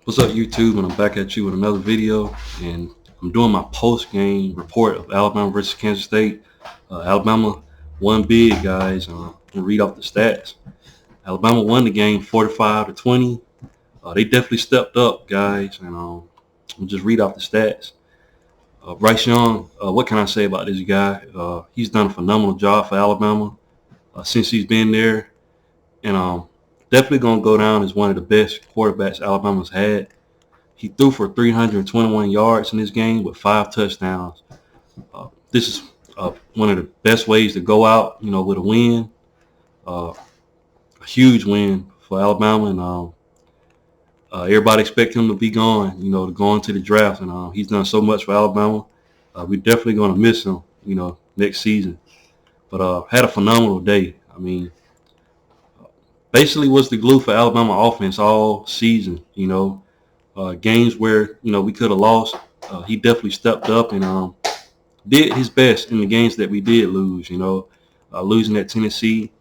What's up, YouTube? And I'm back at you with another video, and I'm doing my post-game report of Alabama versus Kansas State. Alabama won big, guys. I'm gonna read off the stats. Alabama won the game 45-20. They definitely stepped up, guys, and I'll just read off the stats. Bryce Young, what can I say about this guy? He's done a phenomenal job for Alabama since he's been there, and definitely gonna go down as one of the best quarterbacks Alabama's had. He threw for 321 yards in this game with 5 touchdowns. This is one of the best ways to go out, with a win, a huge win for Alabama, and everybody expect him to be gone, to go into the draft, and he's done so much for Alabama. We're definitely going to miss him, next season. But had a phenomenal day. I mean, basically was the glue for Alabama offense all season, games where, we could have lost. He definitely stepped up and did his best in the games that we did lose, losing at Tennessee,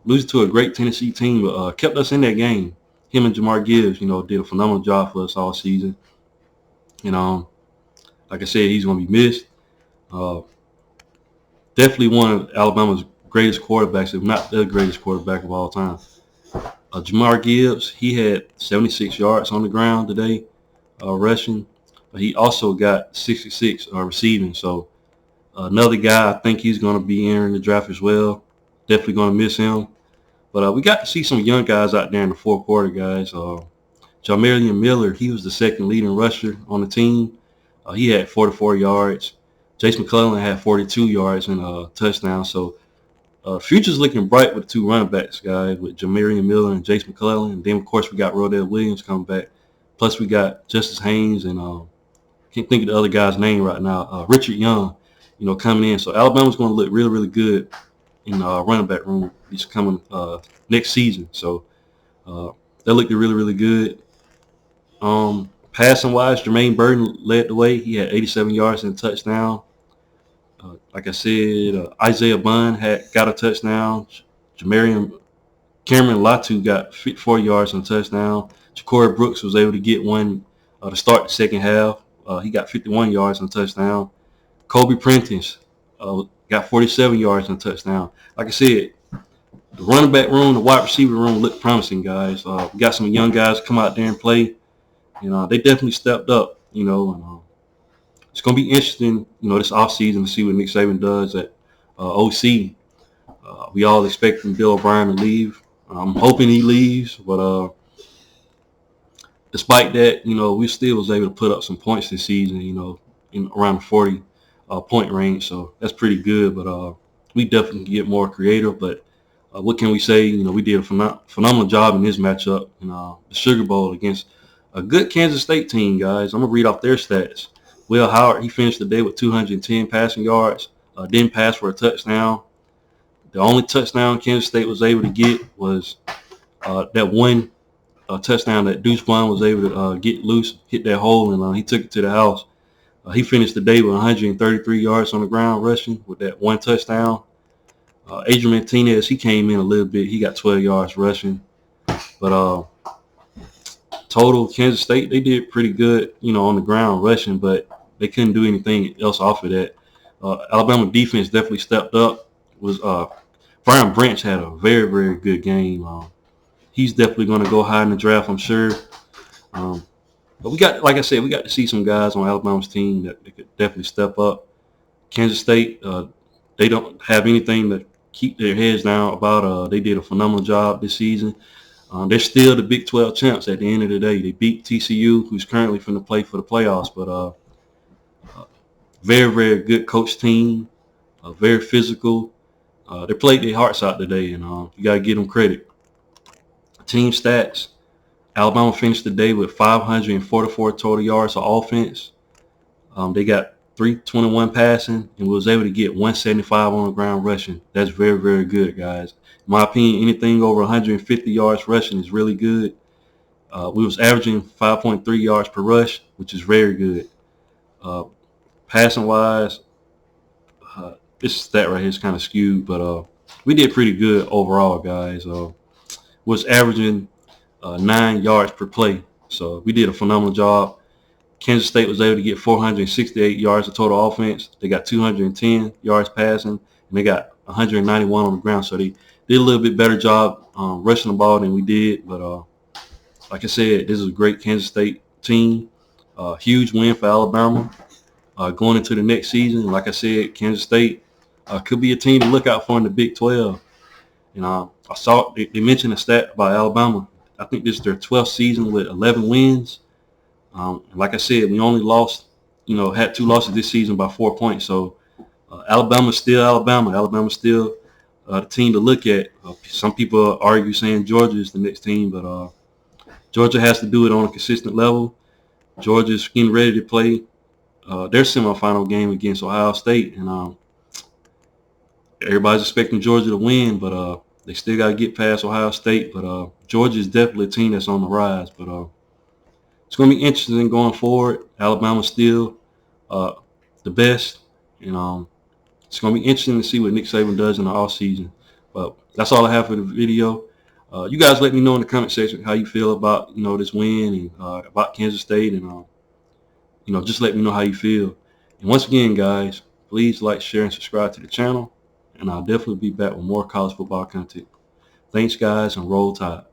losing to a great Tennessee team, but kept us in that game. Him and Jamar Gibbs, did a phenomenal job for us all season. And like I said, he's going to be missed. Definitely one of Alabama's greatest quarterbacks, if not the greatest quarterback of all time. Jamar Gibbs, he had 76 yards on the ground today, rushing. But he also got 66 receiving. So another guy, I think he's going to be entering the draft as well. Definitely going to miss him. But we got to see some young guys out there in the fourth quarter, guys. Jamarian Miller, he was the second leading rusher on the team. He had 44 yards. Jace McClellan had 42 yards and a touchdown. So future's looking bright with the two running backs, guys, with Jamarian Miller and Jace McClellan. And then, of course, we got Rodell Williams coming back. Plus, we got Justice Haynes and can't think of the other guy's name right now. Richard Young, coming in. So Alabama's going to look really, really good in running back room. He's coming next season. So they looked really, really good. Passing wise, Jermaine Burton led the way. He had 87 yards and a touchdown. Like I said, Isaiah Bunn got a touchdown. Cameron Latu got 4 yards and a touchdown. Ja'Cory Brooks was able to get one to start the second half. He got 51 yards and a touchdown. Kobe Prentice got 47 yards and a touchdown. Like I said, the running back room, the wide receiver room looked promising, guys. We got some young guys come out there and play. They definitely stepped up, and it's going to be interesting, this offseason to see what Nick Saban does at OC. We all expecting Bill O'Brien to leave. I'm hoping he leaves, but despite that, we still was able to put up some points this season, in around the 40 point range. So that's pretty good, but we definitely can get more creative. But what can we say? We did a phenomenal job in this matchup in the Sugar Bowl against a good Kansas State team, guys. I'm going to read off their stats. Will Howard, he finished the day with 210 passing yards, didn't pass for a touchdown. The only touchdown Kansas State was able to get was that one touchdown that Deuce Vaughn was able to get loose, hit that hole, and he took it to the house. He finished the day with 133 yards on the ground rushing with that one touchdown. Adrian Martinez, he came in a little bit. He got 12 yards rushing. But total, Kansas State, they did pretty good, on the ground rushing, but they couldn't do anything else off of that. Alabama defense definitely stepped up. Brian Branch had a very, very good game. He's definitely going to go high in the draft, I'm sure. But we got, like I said, we got to see some guys on Alabama's team that they could definitely step up. Kansas State, they don't have anything to keep their heads down about. They did a phenomenal job this season. They're still the Big 12 champs at the end of the day. They beat TCU, who's currently finna play for the playoffs, but very, very good coach team, very physical. They played their hearts out today, and you got to give them credit. Team stats, Alabama finished the day with 544 total yards of offense. They got 321 passing and was able to get 175 on the ground rushing. That's very, very good, guys. In my opinion, anything over 150 yards rushing is really good. We was averaging 5.3 yards per rush, which is very good. Passing wise, this stat right here is kind of skewed, but we did pretty good overall, guys. Was averaging 9 yards per play. So we did a phenomenal job. Kansas State was able to get 468 yards of total offense. They got 210 yards passing, and they got 191 on the ground. So they did a little bit better job rushing the ball than we did. But like I said, this is a great Kansas State team. Huge win for Alabama going into the next season. Like I said, Kansas State could be a team to look out for in the Big 12. And I saw they mentioned a stat about Alabama. I think this is their 12th season with 11 wins. Like I said, we only lost, had 2 losses this season by 4 points. So Alabama's still Alabama. Alabama's still the team to look at. Some people argue saying Georgia is the next team, but Georgia has to do it on a consistent level. Georgia's getting ready to play their semifinal game against Ohio State, and everybody's expecting Georgia to win, but they still got to get past Ohio State. But Georgia is definitely a team that's on the rise. But it's going to be interesting going forward. Alabama's still the best, and it's going to be interesting to see what Nick Saban does in the offseason. But that's all I have for the video. You guys let me know in the comment section how you feel about this win and about Kansas State, and just let me know how you feel. And once again, guys, please like, share, and subscribe to the channel, and I'll definitely be back with more college football content. Thanks, guys, and roll tide.